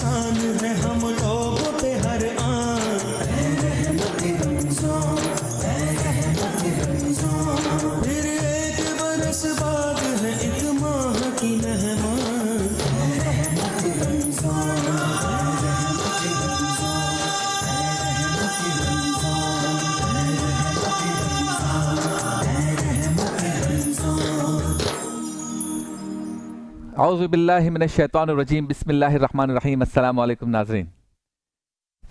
एहसान है हम लोगों पे हर आन। ऐ रहमत रमज़ान, ऐ रहमत रमज़ान, फिर एक बरस बाद है एक माह की मेहमान। ऐ रहमत रमज़ान, ऐ रहमत रमज़ान, ऐ रहमत रमज़ान, ऐ रहमत रमज़ान। औज़ु बिल्लाहि मिनश शैतानिर रजीम, बिस्मिल्लाहिर रहमानिर रहीम। अस्सलाम वालेकुम नाज़रीन।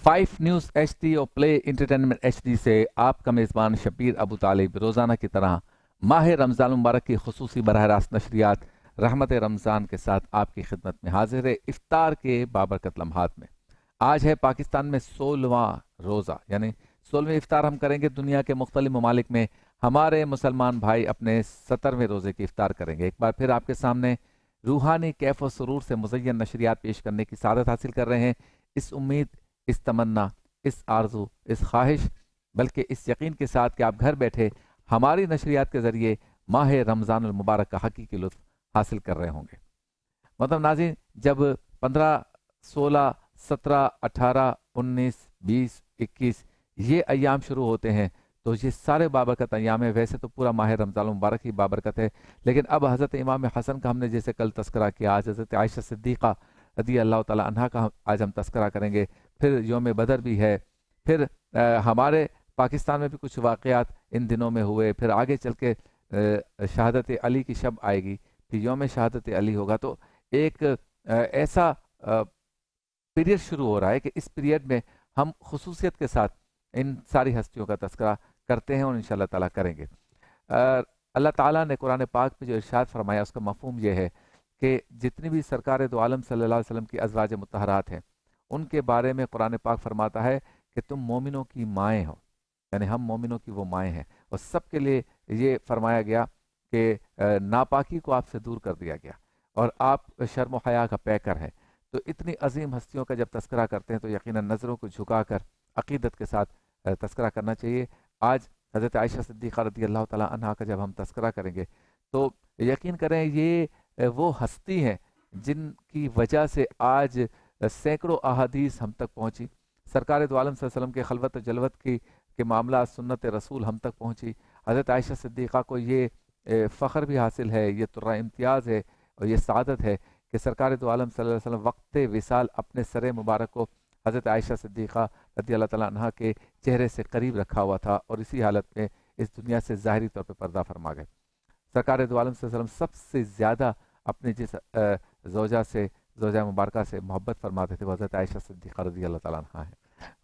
5 न्यूज़ HD और प्ले एंटरटेनमेंट HD से आपका मेज़बान शब्बीर अबू तालिब रोज़ाना की तरह माह रमज़ान मुबारक की खुसूसी बरह रास्त नशरियात रहमत रमज़ान के साथ आपकी खिदमत में हाजिर है इफ्तार के बाबरकत लम्हात में। आज है पाकिस्तान में 16वां रोज़ा, यानी 16वें इफ्तार हम करेंगे। दुनिया के मुख्तलिफ ममालिक में हमारे मुसलमान भाई अपने 17वें रोज़े की इफ्तार करेंगे। एक बार फिर आपके सामने रूहानी कैफ व सुरूर से मुज़य्यन नशरियात पेश करने की सादत हासिल कर रहे हैं। इस उम्मीद, इस तमन्ना, इस आरजू, इस ख्वाहिश, बल्कि इस यकीन के साथ कि आप घर बैठे हमारी नशरियात के ज़रिए माह रमज़ानुल मुबारक का हकीकी लुत्फ़ हासिल कर रहे होंगे। मतलब नाज़रीन, जब 15, 16, 17, 18, 19, 20, 21 ये अय्याम शुरू होते हैं तो ये सारे बाबरकत अय्याम है। वैसे तो पूरा माह रमज़ान मुबारक ही बाबरकत है, लेकिन अब हज़रत इमाम हसन का हमने जैसे कल तस्करा किया, आज हज़रत आयशा सिद्दीक़ा रज़ी अल्लाह ताला अन्हा का आज हम तस्करा करेंगे। फिर यौम बदर भी है, फिर हमारे पाकिस्तान में भी कुछ वाक़यात इन दिनों में हुए, फिर आगे चल के शहादत अली की शब आएगी, फिर यौम शहादत अली होगा। तो एक ऐसा पीरियड शुरू हो रहा है कि इस पीरियड में हम खुसूसियत के साथ इन सारी हस्तियों का तस्करा करते हैं और इंशाअल्लाह ताला करेंगे। अल्लाह ताला ने कुरान पाक में जो इरशाद फरमाया उसका मफहूम ये है कि जितनी भी सरकार दो आलम सल्लल्लाहु अलैहि वसल्लम की अज़वाज मुतहरात हैं उनके बारे में कुरान पाक फरमाता है कि तुम मोमिनों की माएँ हो, यानी हम मोमिनों की वो माएँ हैं। और सब के लिए ये फरमाया गया कि नापाकी को आपसे दूर कर दिया गया और आप शर्म हया का पैकर हैं। तो इतनी अजीम हस्तियों का जब तस्करा करते हैं तो यकीनन नज़रों को झुकाकर अकीदत के साथ तस्करा करना चाहिए। आज हज़रत आयशा सिद्दीक़ा रज़ी अल्लाह ताला अन्हा का जब हम तस्करा करेंगे तो यकीन करें ये वो हस्ती हैं जिनकी वजह से आज सैकड़ों अहादीस हम तक पहुँची। सरकार दो आलम सल्लल्लाहु अलैहि वसल्लम के खलवत जलवत के मामला सुन्नत रसूल हम तक पहुँची। हज़रत आयशा सिद्दीक़ा को ये फ़ख्र भी हासिल है, ये तुर्रा इम्तियाज़ है और ये सादत है कि सरकार दो आलम सल्लल्लाहु अलैहि वसल्लम वक्त विसाल अपने सर मुबारक को हज़रत आयशा सिद्दीक़ा रज़ी अल्लाह ताला अन्हा के चेहरे से करीब रखा हुआ था और इसी हालत में इस दुनिया से ज़ाहिरी तौर पर पर्दा फरमा गए। सरकार दो आलम सल्लल्लाहु अलैहि वसल्लम सबसे ज़्यादा अपने जिस ज़ौजा मुबारका से मोहब्बत फरमाते थे वो हज़रत आयशा सिद्दीक़ा रज़ी अल्लाह ताला अन्हा है।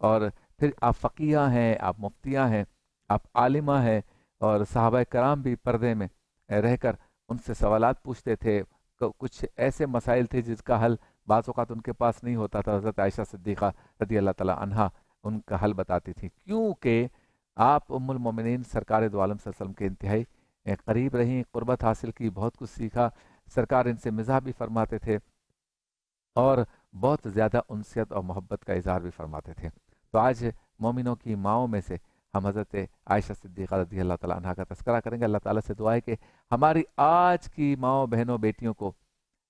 और फिर आप फ़क़ीहा हैं, आप मुफ्तियाँ हैं, आप आलिमा हैं और सहाबा कराम भी पर्दे में रहकर उनसे सवालात पूछते थे। कुछ ऐसे मसाइल थे जिसका हल बाज़ औक़ात उनके पास नहीं होता था, हज़रत आयशा सिद्दीक़ा रज़ी अल्लाह ताला अन्हा उनका हल बताती थी, क्योंकि आप उम्मुल मोमिनीन सरकार दो आलम सल्लल्लाहु अलैहि वसल्लम के इंतहाई करीब रहीं, क़ुर्बत हासिल की, बहुत कुछ सीखा। सरकार इनसे मिज़ाह भी फरमाते थे और बहुत ज़्यादा उनसियत और मोहब्बत का इज़हार भी फरमाते थे। तो आज मोमिनों की माओं में से हम हज़रत आयशा सिद्दीक़ा रज़ी अल्लाह ताला अन्हा का तस्करा करेंगे। अल्लाह ताला से दुआ है कि हमारी आज की माओ बहनों बेटियों को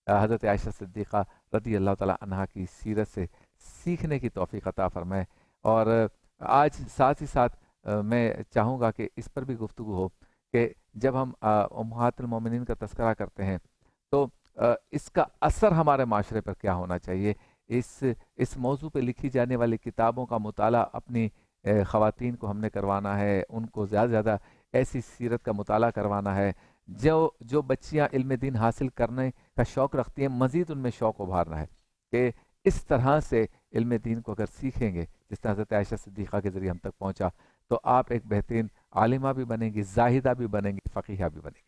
हज़रत आयशा सिद्दीक़ा रज़ी अल्लाह ताला अन्हा की सीरत से सीखने की तौफ़ीक़ अता फरमाए। और आज साथ ही साथ मैं चाहूँगा कि इस पर भी गुफ्तगू हो कि जब हम उम्महातुल मोमिनीन का तस्करा करते हैं तो इसका असर हमारे माशरे पर क्या होना चाहिए। इस मौजू पे लिखी जाने वाली किताबों का मुताला अपनी ख़वातीन को हमने करवाना है, उनको ज़्यादा से ज़्यादा ऐसी सीरत का मुताला करवाना है जो बच्चियाँ इल्म दीन हासिल करने का शौक़ रखती हैं, मज़ीद उनमें शौक़ उभारना है कि इस तरह से इल्म दीन को अगर सीखेंगे जिस तरह हज़रत आयशा सिद्दीक़ा के ज़रिए हम तक पहुँचा तो आप एक बेहतरीन आलिमा भी बनेंगी, जाहिदा भी बनेंगी, फ़क़ीहा भी बनेंगी।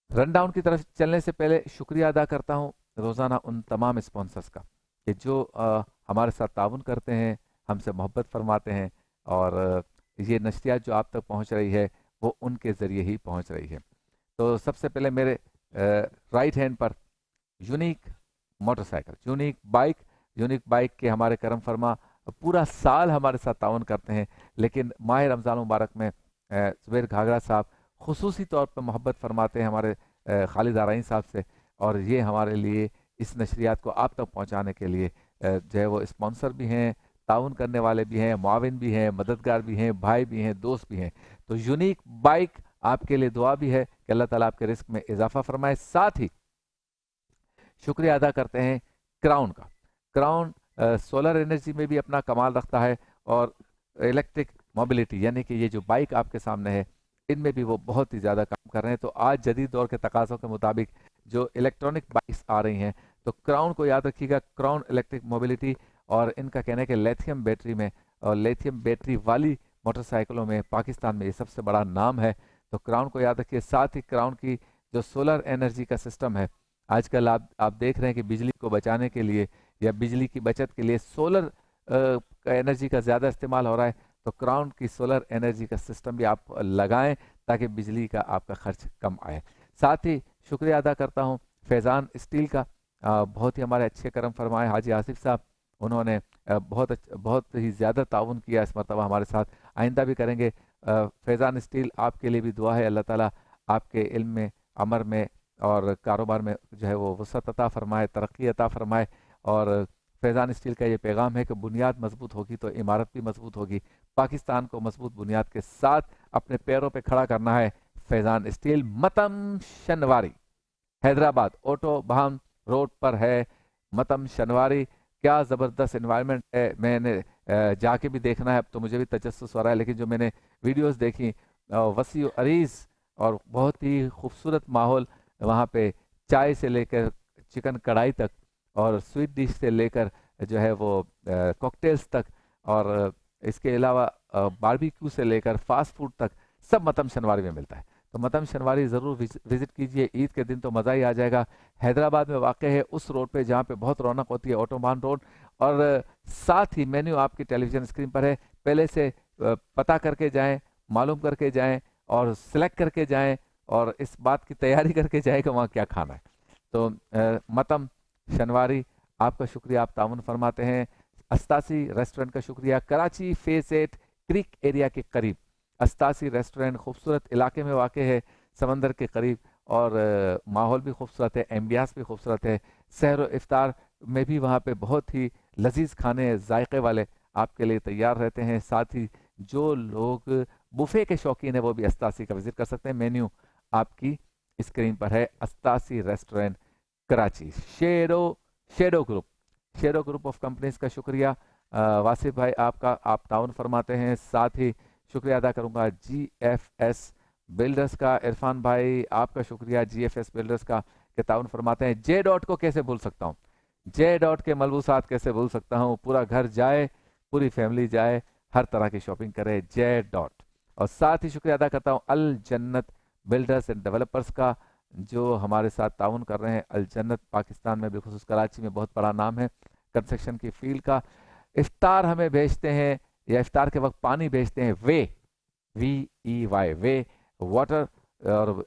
रन डाउन की तरफ चलने से पहले शुक्रिया अदा करता हूँ रोज़ाना उन तमाम स्पॉन्सर्स का कि जो हमारे साथ ताउन करते हैं, हमसे मोहब्बत फरमाते हैं और ये नशरियात जो आप तक पहुँच रही है वो उनके ज़रिए ही पहुँच रही है। तो सबसे पहले मेरे राइट हैंड पर यूनिक मोटरसाइकिल, यूनिक बाइक के हमारे करम फरमा पूरा साल हमारे साथ ताउन करते हैं, लेकिन माह रमज़ान मुबारक में ज़ुबैर घाघरा साहब खुसूसी तौर पर मोहब्बत फरमाते हैं हमारे खालिद आरइन साहब से और ये हमारे लिए इस नशरियात को आप तक पहुँचाने के लिए जो है वो स्पॉन्सर भी हैं, ताउन करने वाले भी हैं, मुआविन भी हैं, मददगार भी हैं, भाई भी हैं, दोस्त भी हैं। तो यूनिक बाइक आपके लिए दुआ भी है कि अल्लाह ताला आपके रिस्क में इजाफा फरमाए। साथ ही शुक्रिया अदा करते हैं क्राउन का। क्राउन सोलर एनर्जी में भी अपना कमाल रखता है और इलेक्ट्रिक मोबिलिटी यानी कि ये जो बाइक आपके सामने है इनमें भी वो बहुत ही ज़्यादा काम कर रहे हैं। तो आज जदीद दौर के तकाज़ों के मुताबिक जो इलेक्ट्रॉनिक बाइक्स आ रही हैं तो क्राउन को याद रखिएगा, क्राउन इलेक्ट्रिक मोबिलिटी। और इनका कहना है कि लिथियम बैटरी में और लिथियम बैटरी वाली मोटरसाइकिलों में पाकिस्तान में ये सबसे बड़ा नाम है। तो क्राउन को याद रखिए। साथ ही क्राउन की जो सोलर एनर्जी का सिस्टम है, आजकल आप देख रहे हैं कि बिजली को बचाने के लिए या बिजली की बचत के लिए सोलर एनर्जी का ज़्यादा इस्तेमाल हो रहा है। तो क्राउन की सोलर एनर्जी का सिस्टम भी आप लगाएं ताकि बिजली का आपका खर्च कम आए। साथ ही शुक्रिया अदा करता हूं फैज़ान स्टील का, बहुत ही हमारे अच्छे करम फरमाए हाजी आसिफ साहब। उन्होंने बहुत ही ज़्यादा ताउन किया इस मरतबा हमारे साथ, आइंदा भी करेंगे। फैज़ान स्टील आपके लिए भी दुआ है, अल्लाह ताला आपके इल्म में, अमर में और कारोबार में जो है वो वसअत अता फरमाए, तरक्की अता फरमाए। और फैज़ान स्टील का ये पैगाम है कि बुनियाद मजबूत होगी तो इमारत भी मजबूत होगी। पाकिस्तान को मजबूत बुनियाद के साथ अपने पैरों पे खड़ा करना है। फैज़ान स्टील, मतम शनवारी, हैदराबाद ऑटो बहान रोड पर है मतम शनवारी। क्या ज़बरदस्त इन्वायरमेंट है, मैंने जाके भी देखना है, अब तो मुझे भी तजस्सुस हो रहा है, लेकिन जो मैंने वीडियोस देखी वसी अरीज़ और बहुत ही खूबसूरत माहौल वहाँ पे, चाय से लेकर चिकन कढ़ाई तक और स्वीट डिश से लेकर जो है वो कॉकटेल्स तक और इसके अलावा बारबेक्यू से लेकर फास्ट फूड तक सब मतम शनवारी में मिलता है। तो मतम शनवारी ज़रूर विज़िट कीजिए, ईद के दिन तो मज़ा ही आ जाएगा। हैदराबाद में वाक़ है उस रोड पे जहाँ पे बहुत रौनक होती है, ऑटोबान रोड। और साथ ही मेन्यू आपकी टेलीविज़न स्क्रीन पर है, पहले से पता करके जाएं, मालूम करके जाएं और सिलेक्ट करके जाएं और इस बात की तैयारी करके जाएं कि वहाँ क्या खाना है। तो मतम शनवारी आपका शुक्रिया, आप ताउन फरमाते हैं। अस्तासी रेस्टोरेंट का शुक्रिया, कराची फेस 8 क्रिक एरिया के करीब अस्तासी रेस्टोरेंट खूबसूरत इलाके में वाक़ है, समंदर के करीब, और माहौल भी खूबसूरत है, एम्बियास भी खूबसूरत है। सहर इफ्तार में भी वहाँ पे बहुत ही लजीज खाने जायके वाले आपके लिए तैयार रहते हैं। साथ ही जो लोग बुफे के शौकीन है वो भी अस्तासी का विजिट कर सकते हैं। मेन्यू आपकी स्क्रीन पर है, अस्तासी restaurant Karachi. Shadow group of companies का शुक्रिया वासिफ भाई आपका, आप ताउन फरमाते हैं। साथ ही शुक्रिया अदा करूंगा GFS बिल्डर्स का, इरफान भाई आपका शुक्रिया GFS बिल्डर्स का कि ताउन फरमाते हैं। जे डॉट को कैसे भूल सकता हूँ, जे डॉट के मलबूसात कैसे भूल सकता हूँ, पूरा घर जाए, पूरी फैमिली जाए, हर तरह की शॉपिंग करे, जे डॉट। और साथ ही शुक्रिया अदा करता हूँ अल जन्नत बिल्डर्स एंड डेवलपर्स का जो हमारे साथ ताउन कर रहे हैं। अल जन्नत पाकिस्तान में बिलखुसूस कराची में बहुत बड़ा नाम है कंस्ट्रक्शन की फील्ड का। इफ्तार हमें भेजते हैं या इफ्तार के वक्त पानी भेजते हैं VEY वे वाटर, और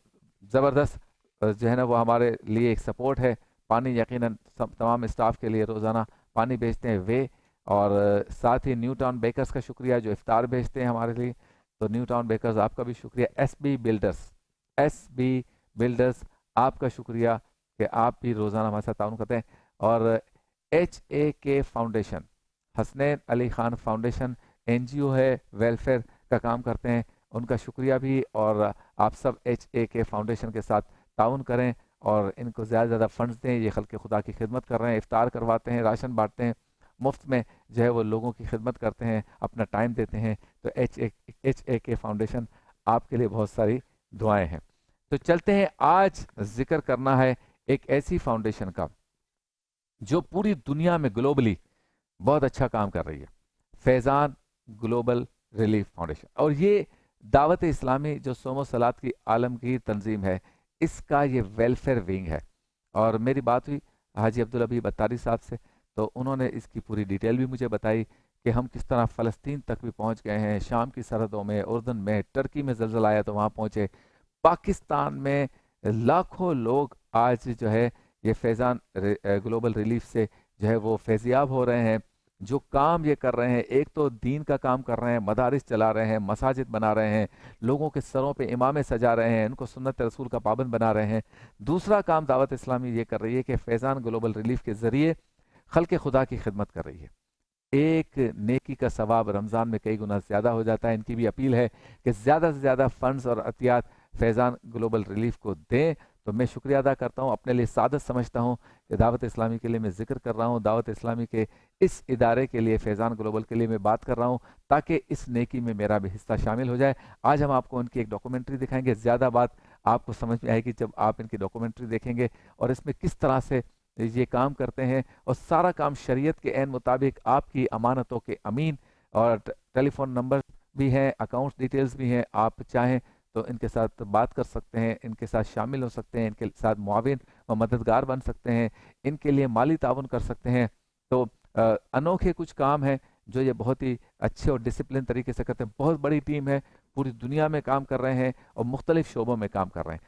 ज़बरदस्त जो है ना वो हमारे लिए एक सपोर्ट है। पानी यकीनन तमाम स्टाफ के लिए रोज़ाना पानी भेजते हैं वे। और साथ ही न्यू टाउन बेकर्स का शुक्रिया जो इफ्तार भेजते हैं हमारे लिए। तो न्यू टाउन बेकर्स आपका भी शुक्रिया। SB बिल्डर्स आपका शुक्रिया कि आप भी रोज़ाना हमारे साथ ताउन करते हैं। और HAK foundation, Hasnain Ali Khan foundation NGO है, वेलफेयर का काम करते हैं, उनका शुक्रिया भी। और आप सब HAK फाउंडेशन के साथ ताउन करें और इनको ज़्यादा से ज़्यादा फंड्स दें। ये खल्क़ खुदा की खिदमत कर रहे हैं, इफ्तार करवाते हैं, राशन बांटते हैं, मुफ्त में जो है वो लोगों की खिदमत करते हैं, अपना टाइम देते हैं। तो HAK फाउंडेशन आपके लिए बहुत सारी दुआएं हैं। तो चलते हैं, आज जिक्र करना है एक ऐसी फाउंडेशन का जो पूरी दुनिया में ग्लोबली बहुत अच्छा काम कर रही है, फैज़ान ग्लोबल रिलीफ फाउंडेशन। और ये दावत इस्लामी जो सोमो सलात की आलमगीर तंजीम है, इसका ये वेलफेयर विंग है। और मेरी बात हुई हाजी अब्दुल हबीब अत्तारी साहब से, तो उन्होंने इसकी पूरी डिटेल भी मुझे बताई कि हम किस तरह फ़लस्तीन तक भी पहुंच गए हैं, शाम की सरहदों में, उर्दन में, टर्की में ज़लज़ला आया तो वहाँ पहुँचे, पाकिस्तान में लाखों लोग आज जो है ये फैज़ान ग्लोबल रिलीफ से जो है वो फैज़याब हो रहे हैं। जो काम ये कर रहे हैं, एक तो दीन का काम कर रहे हैं, मदारिस चला रहे हैं, मसाजिद बना रहे हैं, लोगों के सरों पे इमामें सजा रहे हैं, उनको सुन्नत रसूल का पाबंद बना रहे हैं। दूसरा काम दावत इस्लामी ये कर रही है कि फैज़ान ग्लोबल रिलीफ के ज़रिए खल्क़ खुदा की खिदमत कर रही है। एक नेकी का सवाब रमज़ान में कई गुना ज़्यादा हो जाता है। इनकी भी अपील है कि ज़्यादा से ज़्यादा फ़ंड्स और अतियात फैज़ान ग्लोबल रिलीफ को दें। तो मैं शुक्रिया अदा करता हूँ, अपने लिए सादत समझता हूँ कि दावत इस्लामी के लिए मैं ज़िक्र कर रहा हूँ, दावत इस्लामी के इस इदारे के लिए, फैज़ान ग्लोबल के लिए मैं बात कर रहा हूँ, ताकि इस नेकी में मेरा भी हिस्सा शामिल हो जाए। आज हम आपको उनकी एक डॉक्यूमेंट्री दिखाएंगे। ज़्यादा बात आपको समझ में आएगी जब आप इनकी डॉक्यूमेंट्री देखेंगे और इसमें किस तरह से ये काम करते हैं, और सारा काम शरीयत के ऐन मुताबिक आपकी अमानतों के अमीन, और टेलीफोन नंबर भी हैं, अकाउंट डिटेल्स भी हैं। आप चाहें तो इनके साथ बात कर सकते हैं, इनके साथ शामिल हो सकते हैं, इनके साथ मुआविन व मददगार बन सकते हैं, इनके लिए माली ताउन कर सकते हैं। तो अनोखे कुछ काम हैं जो ये बहुत ही अच्छे और डिसिप्लिन तरीके से करते हैं। बहुत बड़ी टीम है, पूरी दुनिया में काम कर रहे हैं और मुख्तलिफ शोबों में काम कर रहे हैं।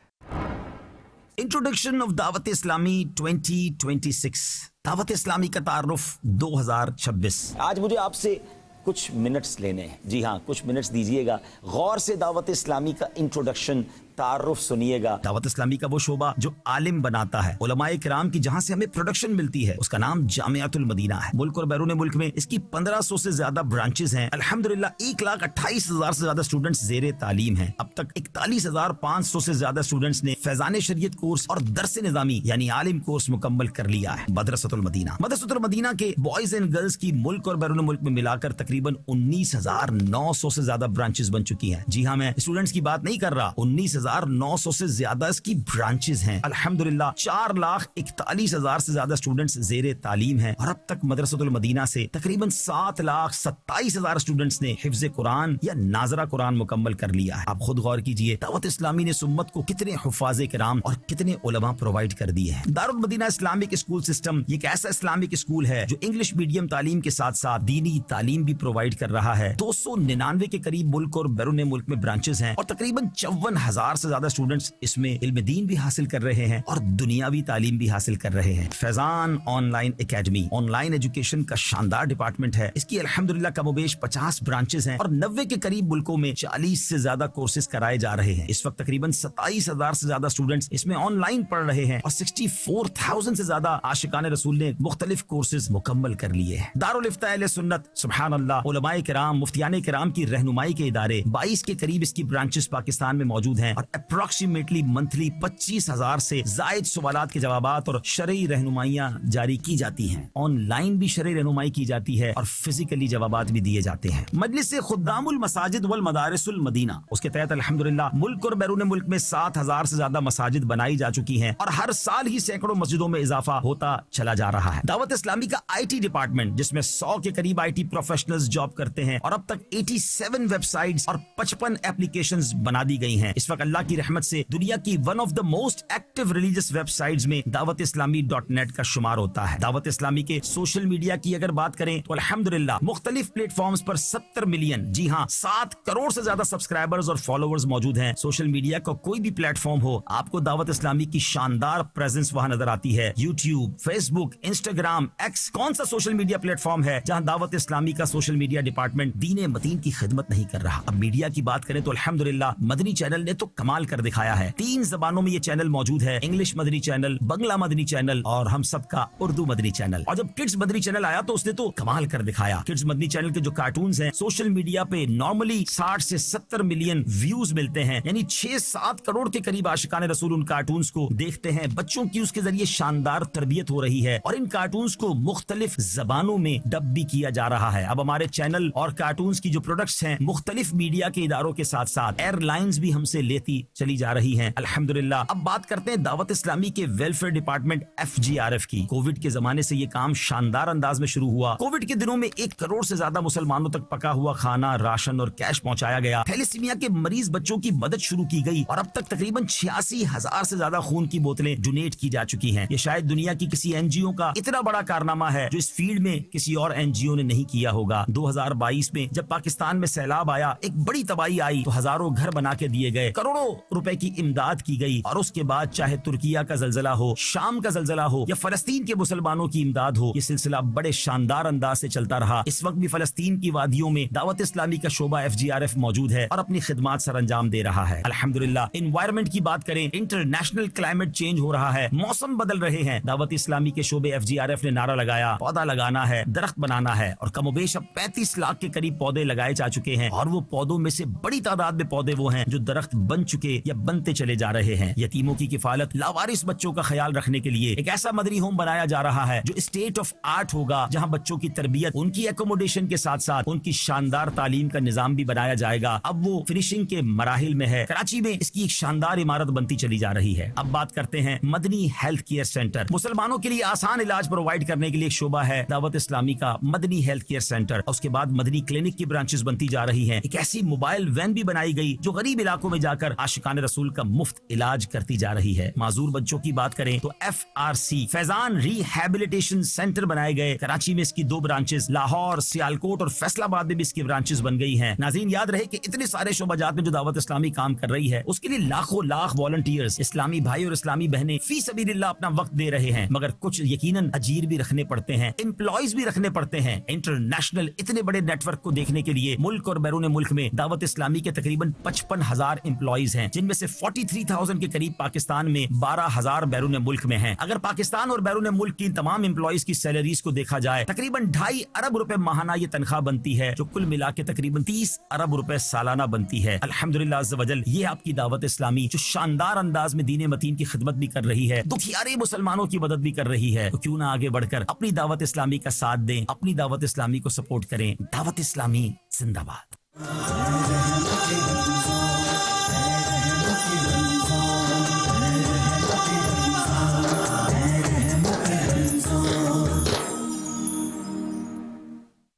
इंट्रोडक्शन ऑफ दावत इस्लामी 2026, दावत इस्लामी का तारुफ 2026। आज मुझे आपसे कुछ मिनट्स लेने हैं। जी हाँ, कुछ मिनट्स दीजिएगा, गौर से दावत इस्लामी का इंट्रोडक्शन, तारुफ सुनिएगा। दावत इस्लामी का वो शोबा जो आलिम बनाता है, उलमाए किराम की जहाँ से हमें प्रोडक्शन मिलती है, उसका नाम जामियातुल मदीना है। मुल्क और बैरून मुल्क में इसकी 1500 से ज्यादा ब्रांचेस हैं। अल्हम्दुलिल्लाह 1,28,000 से ज्यादा स्टूडेंट्स जेरे तालीम हैं। अब तक 41,500 से ज्यादा स्टूडेंट्स ने फैजान शरीयत कोर्स और दरस निजामी यानी आलिम कोर्स मुकम्मल कर लिया है। मदरसतुल मदीना, मदरसतुल मदीना के बॉयज एंड गर्ल्स की मुल्क और बैरून मुल्क में मिलाकर तकरीबन 19,900 से ज्यादा ब्रांचेस बन चुकी हैं। जी हाँ, मैं स्टूडेंट्स की बात नहीं कर रहा, 19,900 से ज्यादा इसकी ब्रांचेस हैं। अल्हम्दुलिल्लाह 4,41,000 से ज्यादा स्टूडेंट्स जेरे तालीम हैं। और अब तक मदरसतुल मदीना से तकरीबन 7,27,000 स्टूडेंट्स ने हिफ्ज कुरान या नाजरा कुरान मुकम्मल कर लिया है। आप खुद गौर कीजिए, दावत इस्लामी ने सुम्मत को कितने हुफ़ाज़े किराम और कितने उलमा प्रोवाइड कर दिए हैं। Darul Madina Islamic school system एक ऐसा इस्लामिक स्कूल है जो इंग्लिश मीडियम तालीम के साथ साथ दीनी तालीम भी प्रोवाइड कर रहा है। 299 के करीब मुल्क और बैरून मुल्क में ब्रांचेस हैं और तकरीबन 54,000 से ज्यादा स्टूडेंट्स इसमें इल्म दीन भी हासिल कर रहे हैं और दुनियावी तालीम भी हासिल कर रहे हैं। Faizan online academy online education का शानदार डिपार्टमेंट है। इसकी अल्हम्दुलिल्लाह कमोबेश 50 ब्रांचेस हैं और 90 के करीब मुल्कों में 40 से ज्यादा कोर्सेज कराए जा रहे हैं। इस वक्त तकरीबन 27,000 से ज्यादा स्टूडेंट्स इसमें ऑनलाइन पढ़ रहे हैं और 64,000 से ज्यादा आशिकाने रसूल ने मुख्तलिफ कोर्सेज मुकम्मल कर लिए हैं। दारुल इफ्ता अहले सुन्नत, सुभान अल्लाह, उलमाए किराम, मुफ्तियाने किराम की रहनुमाई के इदारे 22 के करीब इसकी ब्रांचेस पाकिस्तान में मौजूद हैं और अप्रोक्सीमेटली मंथली 25,000 से जायद सवालात के जवाबात और शरई रहनुमाइयां जारी की जाती हैं। ऑनलाइन भी शरई रहनुमाई की जाती है और फिजिकली जवाबात भी दिए जाते हैं। मजलिस खुद्दामुल मसाजिद वल मदारिसुल मदीना, उसके तहत अल्हम्दुलिल्लाह मुल्क और बैरून मुल्क में 7,000 से ज्यादा मसाजिद बनाई जा चुकी हैं और हर साल ही सैकड़ों मस्जिदों में इजाफा होता चला जा रहा है। दावत इस्लामी का IT डिपार्टमेंट जिसमें 100 के करीब IT प्रोफेशनल्स जॉब करते हैं और अब तक 87 वेबसाइट्स और 55 एप्लीकेशंस बना दी गई हैं। इस वक्त अल्लाह की रहमत से दुनिया की one of the most active religious websites में दावत इस्लामी .net का शुमार होता है। दावत इस्लामी के सोशल मीडिया की अगर बात करें तो अल्हम्दुलिल्लाह मुख्तलिफ प्लेटफॉर्म्स पर 70 मिलियन, जी हाँ 7 करोड़ से ज्यादा सब्सक्राइबर्स और फॉलोअर्स मौजूद हैं। सोशल मीडिया का कोई भी प्लेटफॉर्म हो, आपको दावत इस्लामी की शानदार प्रेजेंस वहां नजर आती है। यूट्यूब, फेसबुक, इंस्टाग्राम, एक्स, कौन सा सोशल मीडिया प्लेटफॉर्म है जहां दावत इस्लामी का सोशल मीडिया डिपार्टमेंट दीन मतीन की खिदमत नहीं कर रहा। अब मीडिया की बात करें तो अल्हम्दुलिल्लाह मदनी चैनल ने तो कमाल कर दिखाया है। 3 जबानों में ये चैनल मौजूद है, इंग्लिश मदनी चैनल, बंगला मदनी चैनल और हम सबका उर्दू मदनी चैनल। और जब किड्स मदनी चैनल आया तो उसने तो कमाल कर दिखाया। किड्स मदनी चैनल के जो कार्टून्स हैं सोशल मीडिया पे नॉर्मली 60 से 70 मिलियन व्यूज मिलते हैं, यानी 6-7 करोड़ के करीब आशिकाने रसूल उन कार्टून्स को देखते हैं। बच्चों की उसके जरिए शानदार तरबियत हो रही है और इन कार्टून्स को मुख्तलिफ जबानों में डब भी किया जा रहा है। अब हमारे चैनल और कार्टून्स की जो प्रोडक्ट्स हैं मुख्तलिफ मीडिया के इदारों के साथ साथ एयरलाइंस भी हमसे लेती चली जा रही हैं अल्हम्दुलिल्लाह। अब बात करते हैं दावत इस्लामी के वेलफेयर डिपार्टमेंट FGRF की। कोविड के जमाने से ये काम शानदार अंदाज में शुरू हुआ। कोविड के दिनों में 1 करोड़ से ज्यादा मुसलमानों तक पका हुआ खाना, राशन और कैश पहुंचाया गया। थैलेसीमिया के मरीज बच्चों की मदद शुरू की गई और अब तक तकरीबन 86,000 से ज्यादा खून की बोतलें डोनेट की जा चुकी हैं। ये शायद दुनिया की किसी NGO का इतना बड़ा कारनामा है जो इस फील्ड में किसी और NGO ने नहीं किया होगा। 2022 में जब पाकिस्तान में सैलाब आया, एक बड़ी तबाही आई तो हजारों घर बना के दिए गए, करोड़ों करोड़ों रुपए की इमदाद की गई, और उसके बाद चाहे तुर्किया का जलजला हो, शाम का जलजला हो या फलस्तीन के मुसलमानों की इमदाद हो, ये सिलसिला बड़े शानदार अंदाज से चलता रहा। इस वक्त भी फलस्तीन की वादियों में दावत इस्लामी का शोबा FGRF मौजूद है और अपनी खिदमात सर अंजाम दे रहा है। अल्हम्दुलिल्लाह। एनवायरमेंट की बात करें, इंटरनेशनल क्लाइमेट चेंज हो रहा है, मौसम बदल रहे हैं। दावत इस्लामी के शोबे FGRF ने नारा लगाया, पौधा लगाना है, दरख्त बनाना है, और कमोबेश अब 35 लाख के करीब पौधे लगाए जा चुके हैं, और वो पौधों में से बड़ी तादाद में पौधे वो हैं जो दरख्त बन चुके या बनते चले जा रहे हैं। यतीमों की किफालत, लावारिस बच्चों का ख्याल रखने के लिए एक ऐसा मदनी होम बनाया जा रहा है जो स्टेट ऑफ आर्ट होगा, जहां बच्चों की तरबियत, उनकी एकोमोडेशन के साथ साथ उनकी शानदार तालीम का निजाम भी बनाया जाएगा। अब वो फिनिशिंग के मराहिल में है। कराची में इसकी एक शानदार इमारत बनती चली जा रही है। अब बात करते हैं मदनी हेल्थ केयर सेंटर। मुसलमानों के लिए आसान इलाज प्रोवाइड करने के लिए एक शोबा है दावत इस्लामी का मदनी हेल्थ केयर सेंटर। उसके बाद मदनी क्लिनिक की ब्रांचेस बनती जा रही हैं। एक ऐसी मोबाइल वैन भी बनाई गई जो गरीब इलाकों में जाकर आशिकान रसूल का मुफ्त इलाज करती जा रही है। माजूर बच्चों की बात करें तो FRC फैजान रिहैबिलिटेशन सेंटर बनाए गए। कराची में इसकी 2 ब्रांचेस, लाहौर, सियालकोट और फैसलाबाद में भी इसकी ब्रांचेस बन गई हैं। नाज़रीन, याद रहे कि इतने सारे शोबाजात में जो दावत इस्लामी काम कर रही है, उसके लिए लाखों लाख वॉलंटियर्स, इस्लामी भाई और इस्लामी बहनें फी सबीलिल्लाह अपना वक्त दे रहे हैं। मगर कुछ यकीनन अजीर भी रखने पड़ते हैं, एम्प्लॉयज भी रखने पड़ते हैं। इंटरनेशनल इतने बड़े नेटवर्क को देखने के लिए मुल्क और बैरून मुल्क में दावत इस्लामी के तकरीबन 55,000 एम्प्लॉयज हैं, जिनमें से 43,000 के करीब पाकिस्तान में, 12,000 बैरून मुल्क में हैं। अगर पाकिस्तान और बैरून मुल्क की तमाम एम्प्लॉयज की सैलरीज को देखा जाए, तकरीबन 2.5 अरब रुपए माहाना ये तनख्वाह बनती है, जो कुल मिला के तकरीबन 30 अरब रुपए सालाना बनती है। अल्हम्दुलिल्लाह अज़्ज़ वजल, ये आपकी दावत इस्लामी जो शानदार अंदाज में दीन मतीन की खिदमत भी कर रही है, दुखियारे मुसलमानों की मदद भी कर रही है, तो क्यों ना आगे बढ़कर अपनी दावत इस्लामी का साथ दें, अपनी दावत इस्लामी को सपोर्ट करें। दावत इस्लामी जिंदाबाद।